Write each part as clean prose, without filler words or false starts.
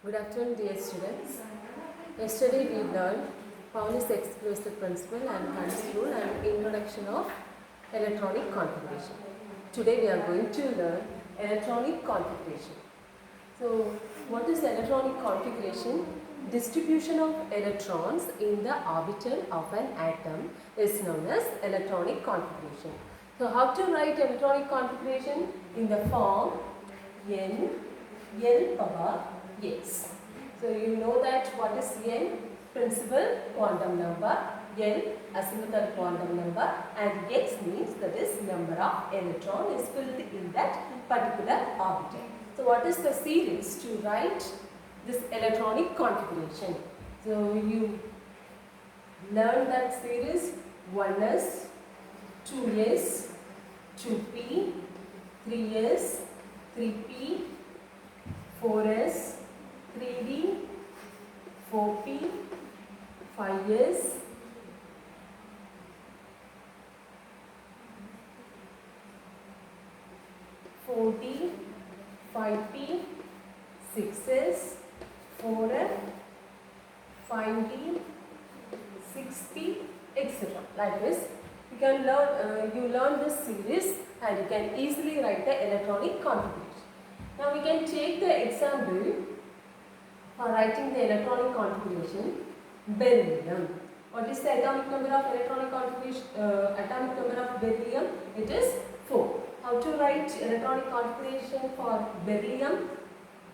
Good afternoon, dear students. Yesterday we learned Pauli's exclusive principle and Hund's rule and introduction of electronic configuration. Today we are going to learn electronic configuration. So, what is electronic configuration? Distribution of electrons in the orbital of an atom is known as electronic configuration. So, how to write electronic configuration? In the form n L power x. So you know that what is n? Principal quantum number, L azimuthal quantum number, and x means that is number of electron is filled in that particular orbital. So what is the series to write this electronic configuration? So you learn that series 1s, 2s, 2p, 3s, 3p, 4s, 3d, 4p, 5s, 4d, 5p, 6s, 4f, 5d, 6p, etc. Like this, you can learn. You learn this series, and you can easily write the electronic configuration. Now we can take the example for writing the electronic configuration. Beryllium. What is the atomic number of electronic configuration? Atomic number of beryllium? It is 4. How to write electronic configuration for beryllium?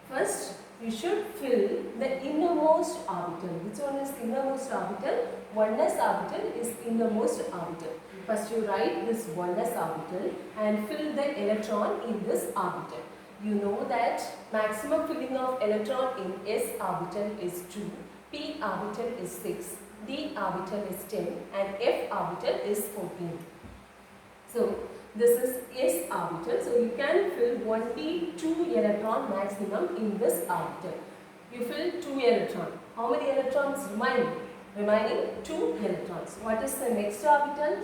First, you should fill the innermost orbital. Which one is innermost orbital? 1s orbital is innermost orbital. First, you write this 1s orbital and fill the electron in this orbital. You know that maximum filling of electron in s orbital is 2, p orbital is 6, d orbital is 10, and f orbital is 14. So this is s orbital. So you can fill only 2 electron maximum in this orbital. You fill 2 electron. How many electrons remaining? Remaining 2 electrons. What is the next orbital?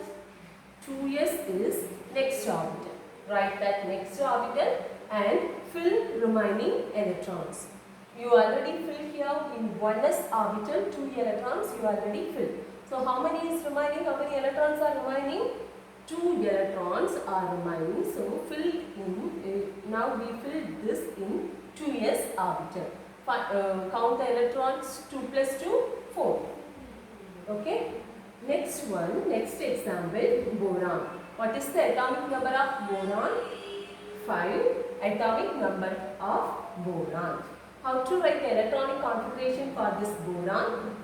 2s is next orbital. Write that next orbital and fill remaining electrons. You already filled here in 1s orbital 2 electrons you already filled. So how many is remaining? How many electrons are remaining? 2 electrons are remaining. So fill in, now we fill this in 2s orbital. Count the electrons, 2 plus 2, 4. Okay. Next one, next example, boron. What is the atomic number of boron? 5. Atomic number of boron. How to write the electronic configuration for this boron?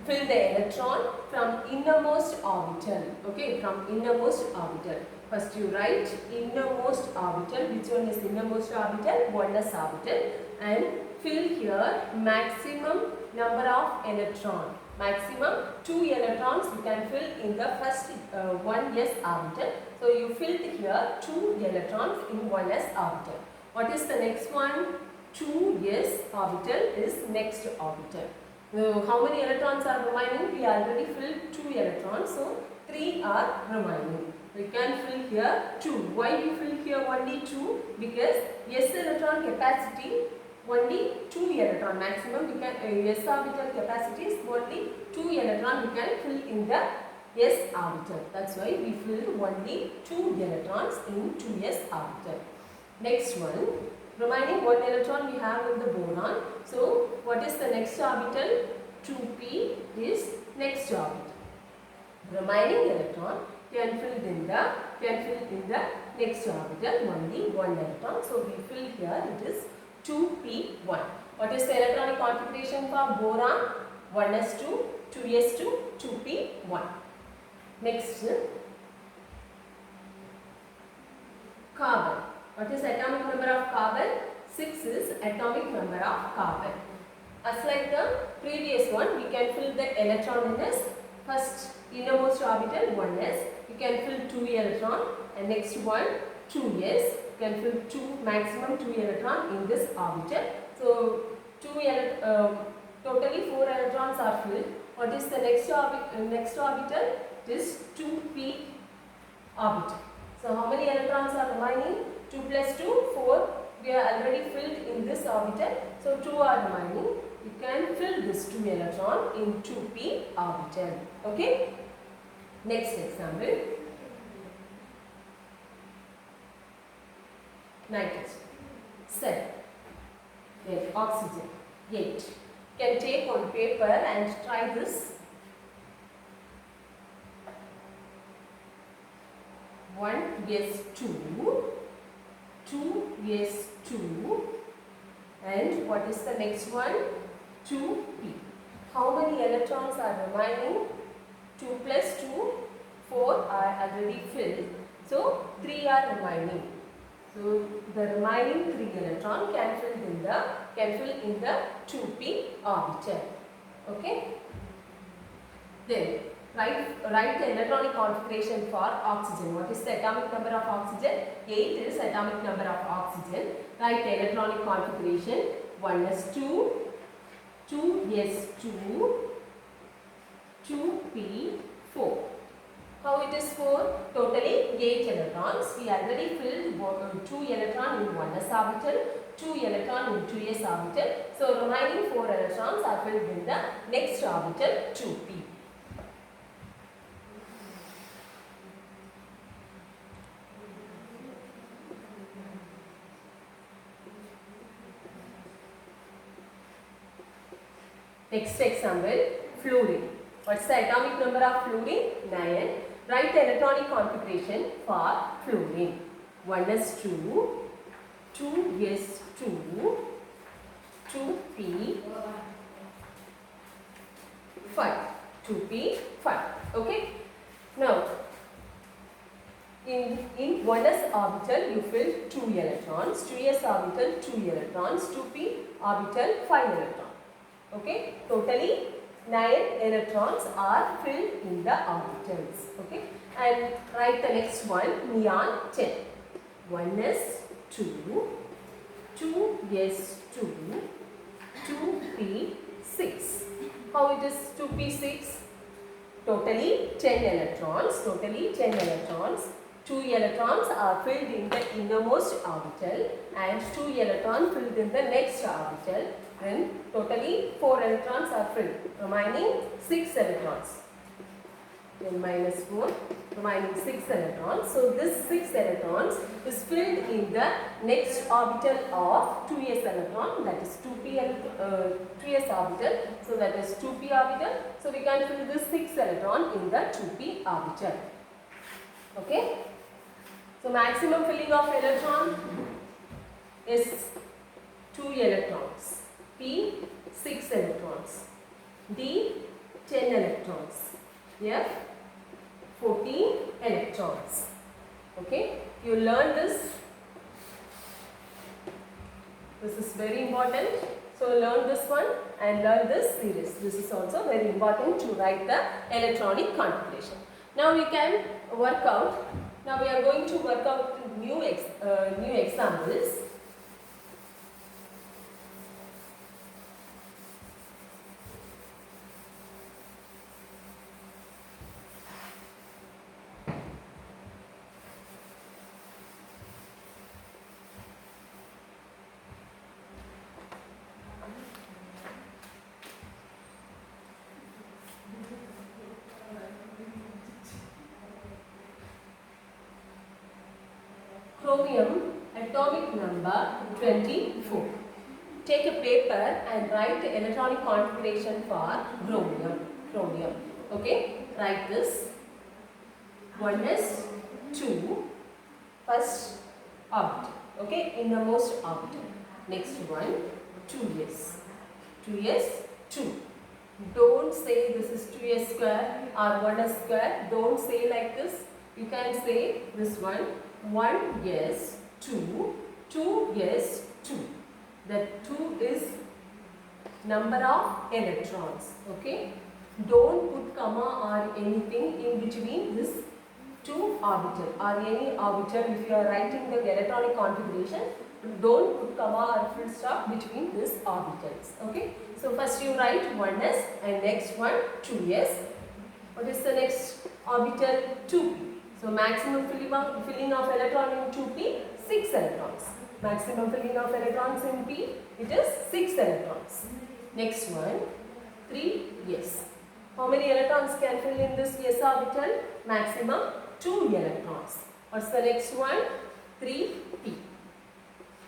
Fill the electron from innermost orbital. Okay, from innermost orbital. First you write innermost orbital. Which one is innermost orbital? 1s orbital. And fill here maximum number of electron. Maximum 2 electrons you can fill in the first 1s orbital. So you filled here 2 electrons in 1s orbital. What is the next one? 2s orbital is next orbital. How many electrons are remaining? We already filled 2 electrons. So 3 are remaining. We can fill here 2. Why we fill here only 2? Because s electron capacity only 2 electron maximum. We can s orbital capacity is only 2 electron we can fill in the s orbital. That's why we fill only 2 electrons in 2s orbital. Next one, remaining 1 electron we have in the boron. So what is the next orbital? 2p is next orbital. Remaining electron can fill in the next orbital only 1 electron. So we fill here it is 2p1. What is the electronic configuration for boron? 1s2, 2s2, 2p1. Next, carbon. What is atomic number of carbon? 6 is atomic number of carbon. As like the previous one, we can fill the electron in this first innermost orbital 1s. You can fill 2 electron, and next one 2s. You can fill 2 maximum 2 electron in this orbital. So totally 4 electrons are filled. What is the next orbital? It is 2p orbital. So how many electrons are remaining? 2 plus 2, 4. we are already filled in this orbital, so 2 are remaining. You can fill this 2 electron in 2p orbital. Okay. Next example. Nitrogen 7. Then oxygen 8. Can take on paper and try this. 1 yes 2, 2 yes 2, and what is the next one? 2p. How many electrons are remaining? 2 plus 2, 4 are already filled. So 3 are remaining. So the remaining 3 electron can fill in the 2p orbital. Okay. Then write the electronic configuration for oxygen. What is the atomic number of oxygen? 8 is atomic number of oxygen. Write the electronic configuration. 1s2, 2s2, 2p4. How it is 4? Totally 8 electrons. We already filled 2 electron in 1s orbital, 2 electron in 2s orbital. So remaining 4 electrons are filled in the next orbital 2p. Next example, fluorine. What's the atomic number of fluorine? 9. Write the electronic configuration for fluorine. 1s2, 2s2, 2p5. 2p5. Okay. Now, in 1s orbital you fill 2 electrons, 2s orbital 2 electrons, 2p orbital 5 electrons. Okay, totally 9 electrons are filled in the orbitals. Okay, and write the next one, neon 10. 1s2, 2s2, 2p6. How it is 2p6? Totally 10 electrons. Totally 10 electrons. 2 electrons are filled in the innermost orbital and 2 electrons filled in the next orbital. Then totally 4 electrons are filled, remaining 6 electrons. Then minus 4, remaining 6 electrons. So this 6 electrons is filled in the next orbital of 2s electron, that is 2s orbital. So that is 2p orbital. So we can fill this 6 electron in the 2p orbital. Okay. So maximum filling of electron is 2 electrons. P 6 electrons, D 10 electrons, F 14 electrons. Okay, you learn this. This is very important. So learn this one and learn this series. This is also very important to write the electronic configuration. Now we can work out. Now we are going to work out new examples. Chromium, atomic number 24. Take a paper and write the electronic configuration for chromium. Okay, write this. 1s2, first orbital. Okay, innermost orbital. Next one, 2s. 2s2. Don't say this is 2s square or 1s square. Don't say like this. You can say this one. 1 yes 2, 2 yes 2. The 2 is number of electrons. Okay. Don't put comma or anything in between this 2 orbital or any orbital. If you are writing the electronic configuration, don't put comma or full stop between these orbitals. Okay. So first you write 1s and next one 2s. What is the next orbital? 2p. So maximum filling of electron in 2p, 6 electrons. Maximum filling of electrons in P, it is 6 electrons. Next one, 3s. How many electrons can fill in this s orbital? Maximum 2 electrons. What's the next one? 3p.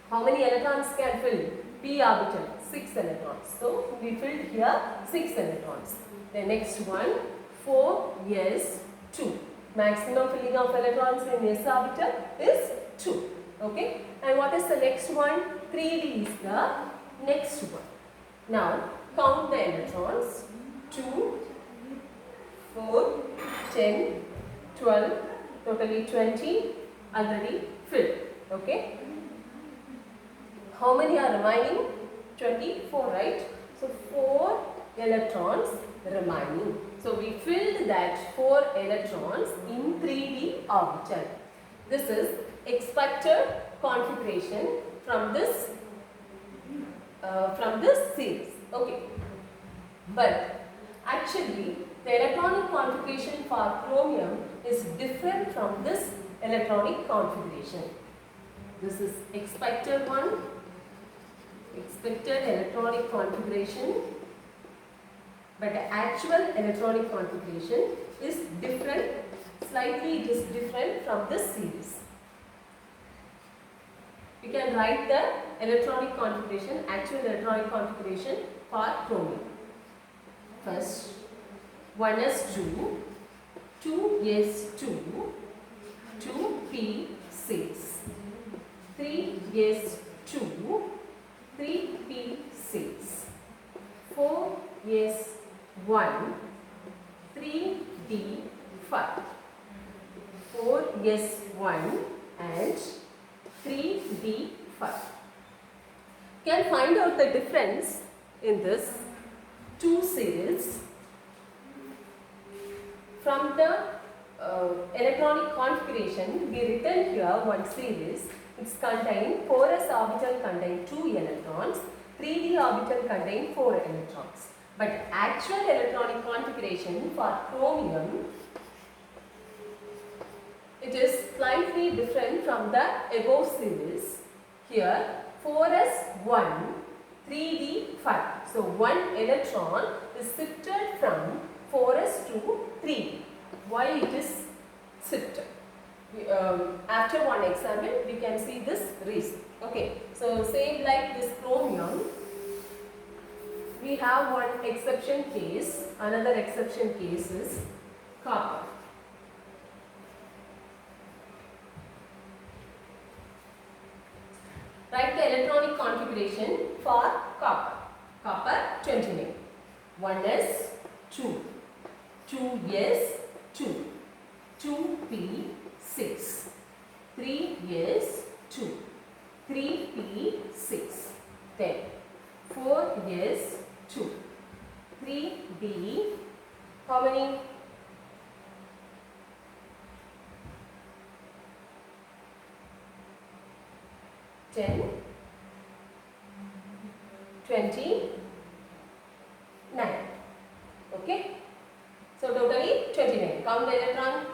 How many electrons can fill p orbital? 6 electrons. So we filled here 6 electrons. The next one, 4s2. Maximum filling of electrons in s orbital is 2. Okay. And what is the next one? 3d is the next one. Now count the electrons. 2, 4, 10, 12, totally 20 already filled. Okay. How many are remaining? 24, right? So 4 electrons remaining. So we filled that 4 electrons in 3d orbital. This is expected configuration from this series. Okay. But actually the electronic configuration for chromium is different from this electronic configuration. This is expected one. Expected electronic configuration, but the actual electronic configuration is different, slightly it is different from this series. We can write the electronic configuration, actual electronic configuration for chromium. First, 1s2, 2s2, 2p6, 3s2, 3p6, 4s1, 3d5, 4s1 and 3d5. Can find out the difference in this two series from the electronic configuration. We written here one series. It's contain 4s orbital contain 2 electrons, 3d orbital contain 4 electrons. But actual electronic configuration for chromium, it is slightly different from the above series. Here 4s1, 3d5. So 1 electron is shifted from 4s to 3d. Why it is shifted? After one example, we can see this reason. Okay, so same like this chromium, we have one exception case. Another exception case is copper. Write the electronic configuration for copper. Copper 29. 1s2, 2s2, 2p6, 3s2, 3p6, then 4s2, 3d, how many? 10, 29. Okay. So totally 29. Count the electron.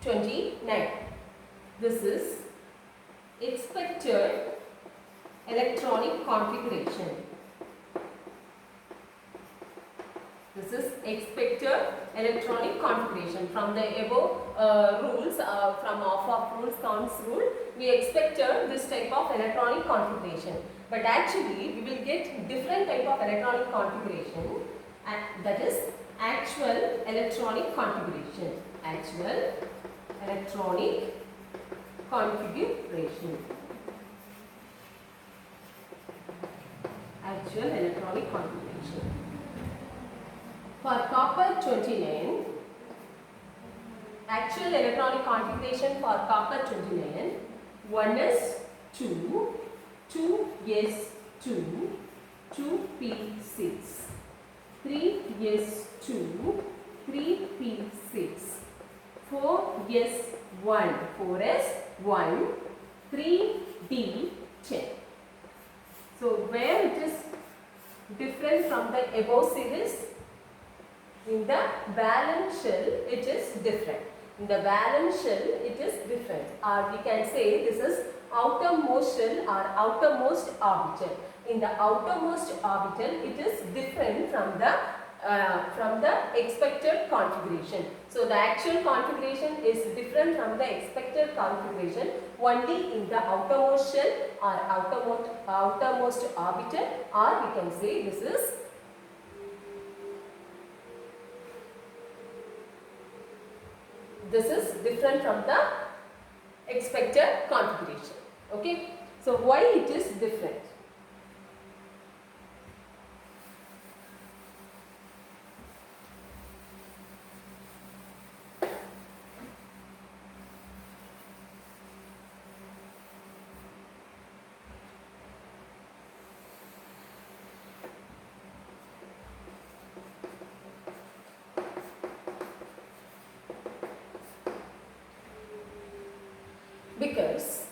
29. This is expected electronic configuration. This is expected electronic configuration. From the above rules, from off rules, counts rule, we expected this type of electronic configuration. But actually, we will get different type of electronic configuration, and that is actual electronic configuration. Actual electronic configuration. Actual electronic configuration. For copper 29, actual electronic configuration for copper 29, 1s2, 2s2, 2p6, 3s2, 3p6, 4s1, 4s1, 3d10. So where it is different from the above series? In the valence shell, it is different. In the valence shell, it is different. Or we can say this is outermost shell or outermost orbital. In the outermost orbital, it is different from the expected configuration. So the actual configuration is different from the expected configuration only in the outermost shell or outermost orbital, or we can say this is different from the expected configuration. Okay. So why it is different? Because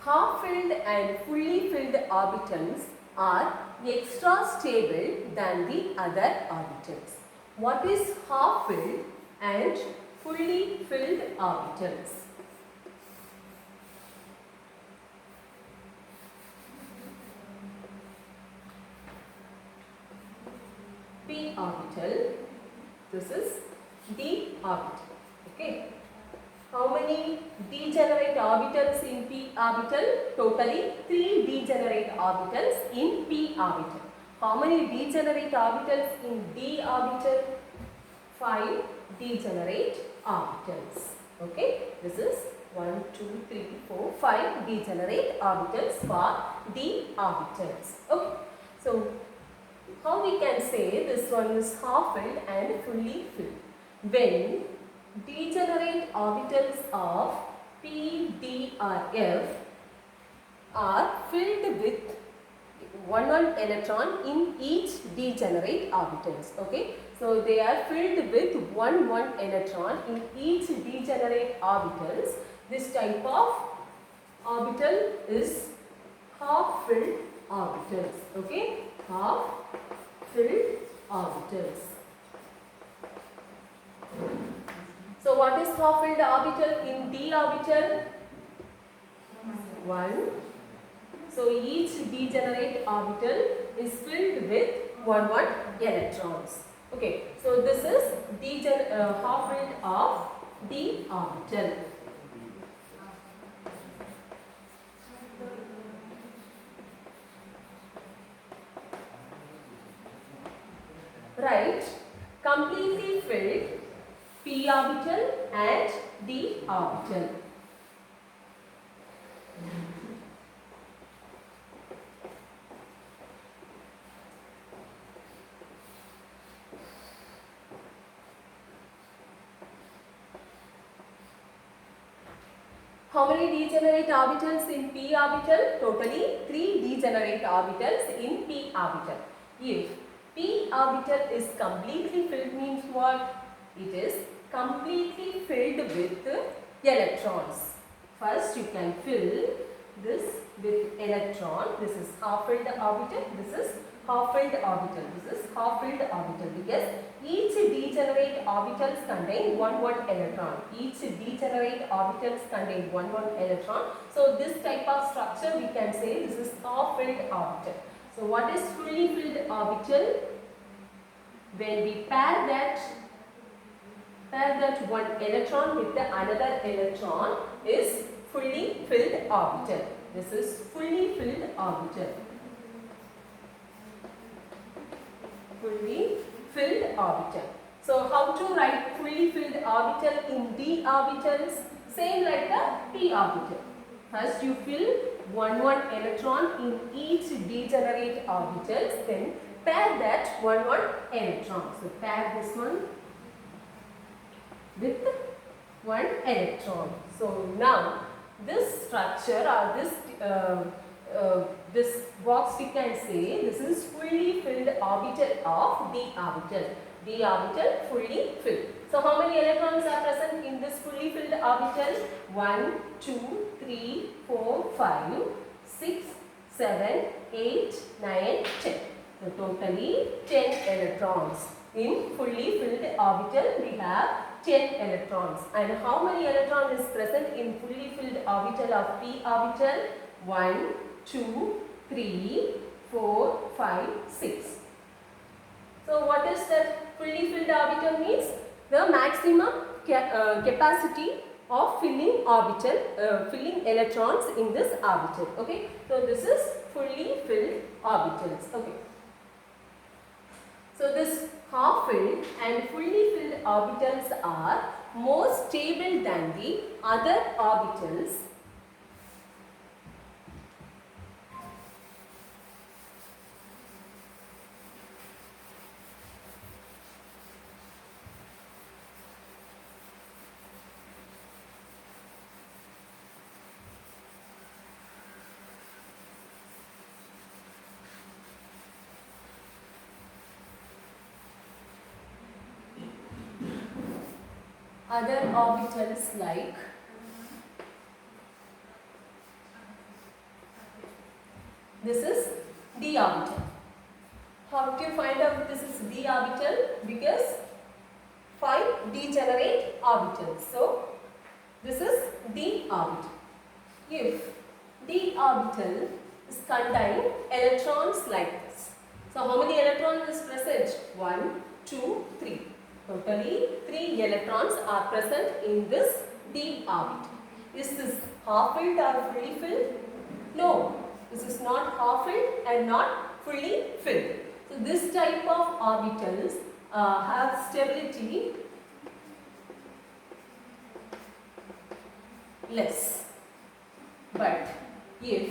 half-filled and fully filled orbitals are extra stable than the other orbitals. What is half-filled and fully filled orbitals? P orbital, this is D orbital. Okay. How many degenerate orbitals in p orbital? Totally 3 degenerate orbitals in p orbital. How many degenerate orbitals in d orbital? 5 degenerate orbitals. Okay, this is 1, 2, 3, 4, 5 degenerate orbitals for d orbitals. Okay, so how we can say this one is half-filled and fully filled? When degenerate orbitals of p, d or f are filled with one electron in each degenerate orbitals. Okay, so they are filled with one electron in each degenerate orbitals. This type of orbital is half-filled orbitals. Okay, half-filled orbitals. So what is half-filled orbital in d orbital? 1. So each degenerate orbital is filled with one electrons. Okay, so this is half-filled of d orbital. Right, completely filled p orbital and d orbital. How many degenerate orbitals in p orbital? Totally 3 degenerate orbitals in p orbital. If p orbital is completely filled means what? It is completely filled with electrons. First you can fill this with electron. This is half-filled orbital. This is half-filled orbital. This is half-filled orbital because each degenerate orbitals contain one electron. Each degenerate orbitals contain one electron. So this type of structure we can say this is half-filled orbital. So what is fully filled orbital? When we pair that one electron with the another electron is fully filled orbital. This is fully filled orbital. Fully filled orbital. So how to write fully filled orbital in d orbitals? Same like the p orbital. First you fill one electron in each degenerate orbitals, then pair that one electron. So pair this one with one electron. So now this structure or this box we can say this is fully filled orbital of d orbital. D orbital fully filled. So how many electrons are present in this fully filled orbital? 1, 2, 3, 4, 5, 6, 7, 8, 9, 10. So totally 10 electrons. In fully filled orbital we have 10 electrons. And how many electrons is present in fully filled orbital of p orbital? 1, 2, 3, 4, 5, 6. So what is that fully filled orbital means? The maximum capacity of filling orbital, filling electrons in this orbital. Okay. So this is fully filled orbitals. Okay. So this half filled and fully filled orbitals are more stable than the other orbitals. Other orbitals like this is d orbital. How do you find out this is d orbital? Because 5 degenerate orbitals. So this is d orbital. If d orbital is contain electrons like this. So how many electrons is present? 1, 2, 3. Totally 3 electrons are present in this d orbital. Is this half filled or fully filled? No, this is not half filled and not fully filled. So this type of orbitals have stability less. But if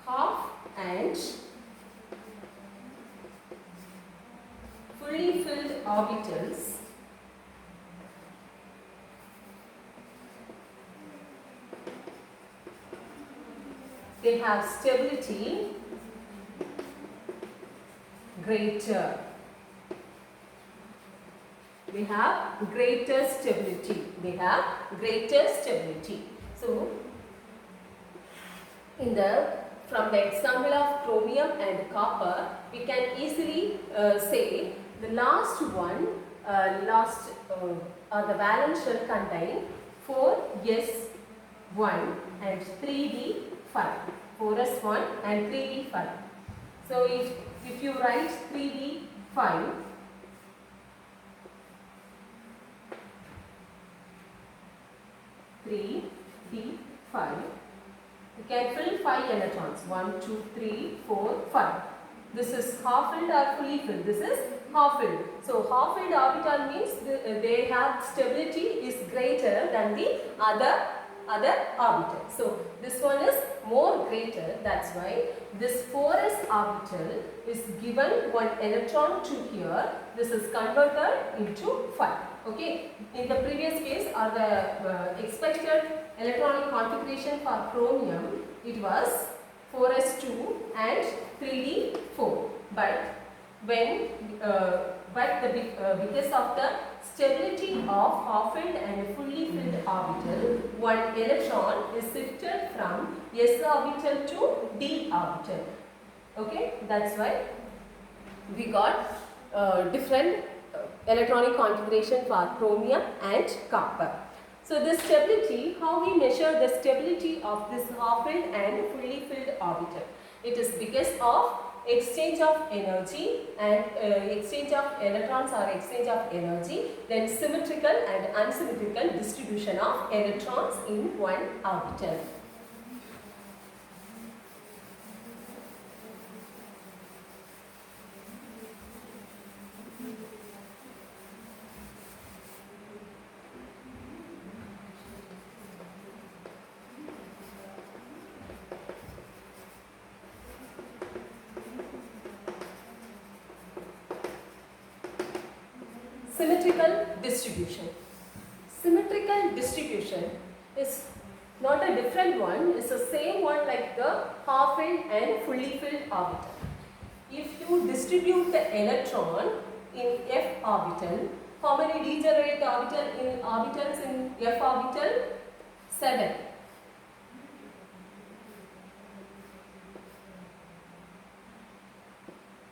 half and fully filled orbitals they have stability greater. They have greater stability. They have greater stability. So, from the example of chromium and copper, we can easily say the last one, the valence shell contain 4s1 and 3d5. 4s1 and 3d5. So if you write 3d5, you can fill 5 electrons. 1, 2, 3, 4, 5. This is half filled or fully filled. This is half filled. So half filled orbital means they have stability is greater than the other orbital. So this one is more greater. That's why this 4s orbital is given 1 electron to here. This is converted into 5. Okay. In the previous case or the expected electronic configuration for chromium, it was 4s2 and 3d4. But because of the stability of half filled and fully filled orbital, 1 electron is shifted from s orbital to d orbital. Okay, that's why we got different electronic configuration for chromium and copper. So the stability, how we measure the stability of this half filled and fully filled orbital? It is because of exchange of energy and exchange of electrons or exchange of energy, then symmetrical and unsymmetrical distribution of electrons in one orbital. Symmetrical distribution. Symmetrical distribution is not a different one, it's the same one like the half filled and fully filled orbital. If you distribute the electron in f orbital, how many degenerate orbitals in f orbital? 7.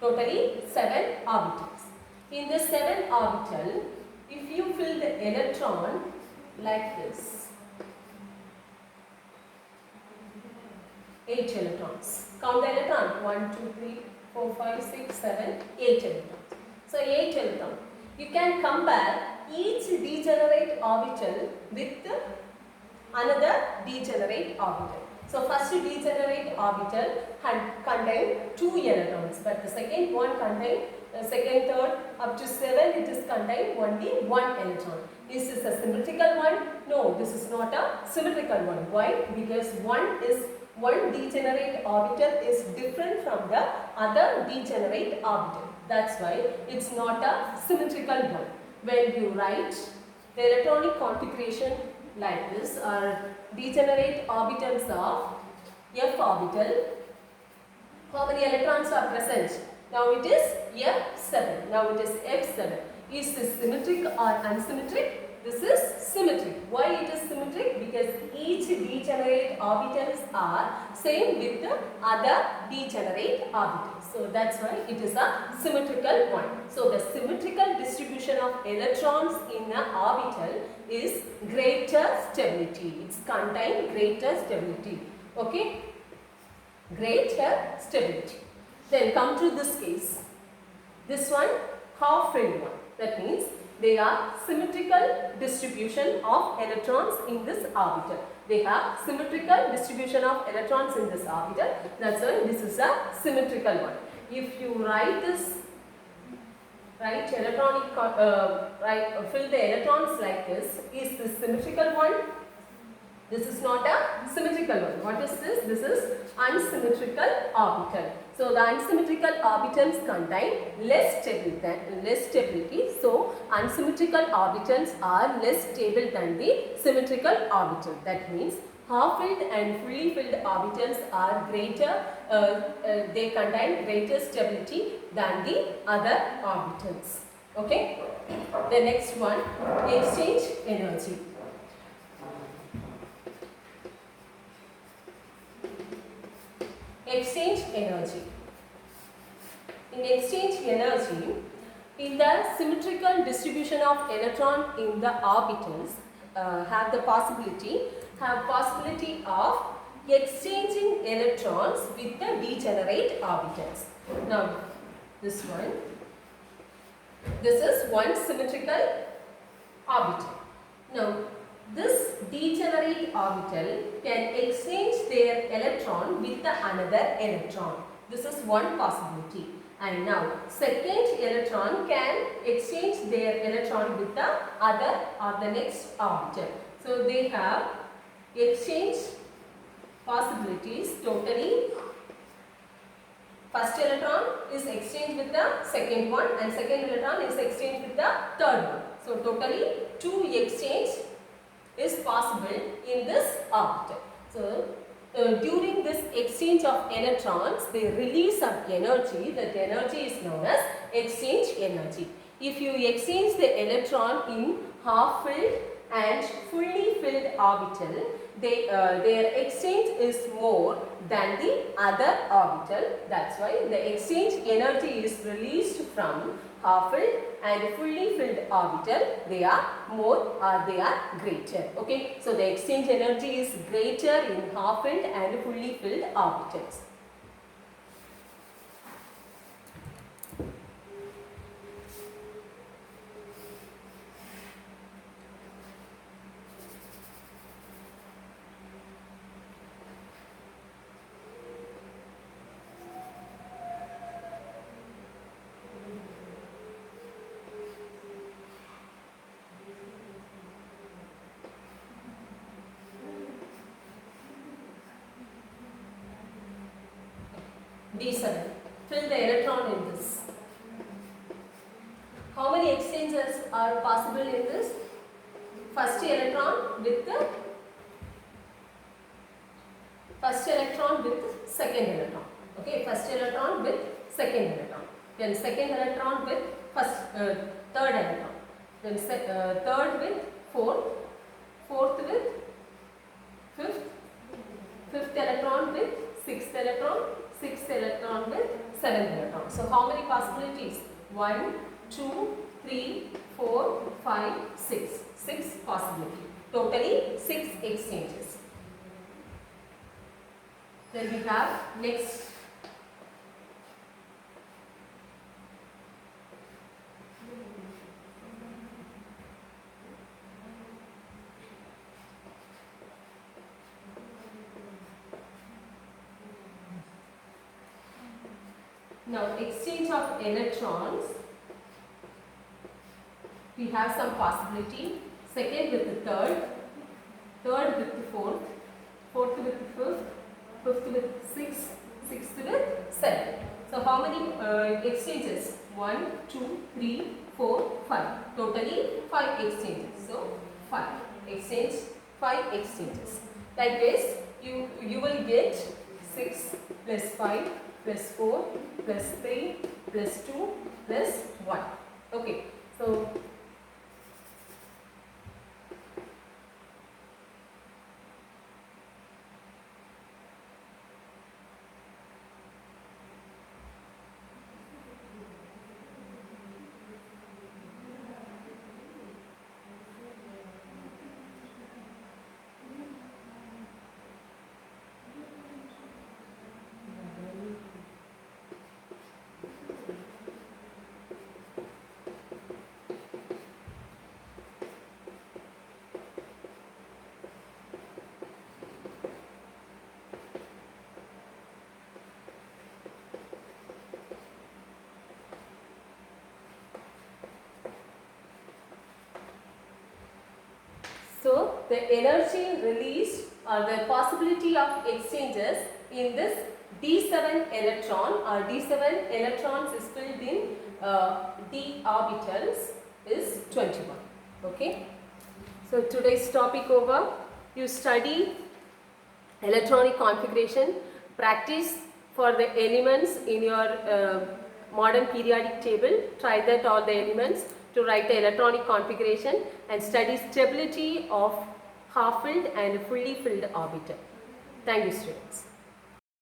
Totally 7 orbitals. In the 7 orbital, if you fill the electron like this, 8 electrons. Count the electron. 1, 2, 3, 4, 5, 6, 7, 8 electrons. So 8 electrons. You can compare each degenerate orbital with another degenerate orbital. So first degenerate orbital contain 2 electrons, but the second one contain second, third up to 7 it is contain only 1 electron. Is this a symmetrical one? No, this is not a symmetrical one. Why? Because one degenerate orbital is different from the other degenerate orbital. That's why it's not a symmetrical one. When you write the electronic configuration like this, or degenerate orbitals of f orbital, how many electrons are present? Now it is f7. Now it is f7. Is this symmetric or unsymmetric? This is symmetric. Why it is symmetric? Because each degenerate orbitals are same with the other degenerate orbitals. So that's why it is a symmetrical one. So the symmetrical distribution of electrons in an orbital is greater stability. It's contain greater stability. Okay? Greater stability. Then come to this case. This one, half-filled one. That means they are symmetrical distribution of electrons in this orbital. They have symmetrical distribution of electrons in this orbital. That's why this is a symmetrical one. If you write this, fill the electrons like this, is this symmetrical one? This is not a symmetrical one. What is this? This is unsymmetrical orbital. So the unsymmetrical orbitals contain less stability. So unsymmetrical orbitals are less stable than the symmetrical orbital. That means half-filled and fully filled orbitals are greater. They contain greater stability than the other orbitals. Okay. The next one, exchange energy. Exchange energy. In exchange energy, in the symmetrical distribution of electron in the orbitals have possibility of exchanging electrons with the degenerate orbitals. Now this is one symmetrical orbital. Now this degenerate orbital can exchange their electron with another electron. This is one possibility. And now second electron can exchange their electron with the other or the next orbital. So they have exchange possibilities totally. First electron is exchanged with the second one and second electron is exchanged with the third one. So totally 2 exchange is possible in this orbital. So during this exchange of electrons, they release some energy. That energy is known as exchange energy. If you exchange the electron in half-filled and fully filled orbital, their exchange is more than the other orbital. That's why the exchange energy is released from half-filled and fully filled orbital. They are more or they are greater. Okay, so the exchange energy is greater in half-filled and fully filled orbitals. D7. Fill the electron in this. How many exchanges are possible in this? First electron with second electron. Okay, first electron with second electron. Then second electron with third electron. Then third with fourth, fourth with fifth electron with sixth electron, sixth electron with seventh electron. So how many possibilities? 1, 2, 3, 4, 5, 6. 6 possibility. Totally 6 exchanges. Then we have next. Now, exchange of electrons. We have some possibility. Second with the third, third with the fourth, fourth with the fifth, fifth with sixth, sixth with seven. So how many exchanges? 1, 2, 3, 4, 5. Totally 5 exchanges. So 5 exchange, 5 exchanges. Like this, you will get 6 plus 5 plus 4 plus 3 plus 2 plus 1. Okay. So So, the energy released or the possibility of exchanges in this d7 electron or d7 electrons is filled in d orbitals is 21. Okay. So, today's topic over. You study electronic configuration, practice for the elements in your modern periodic table, try that all the elements to write the electronic configuration and study stability of half-filled and fully filled orbital. Thank you, students.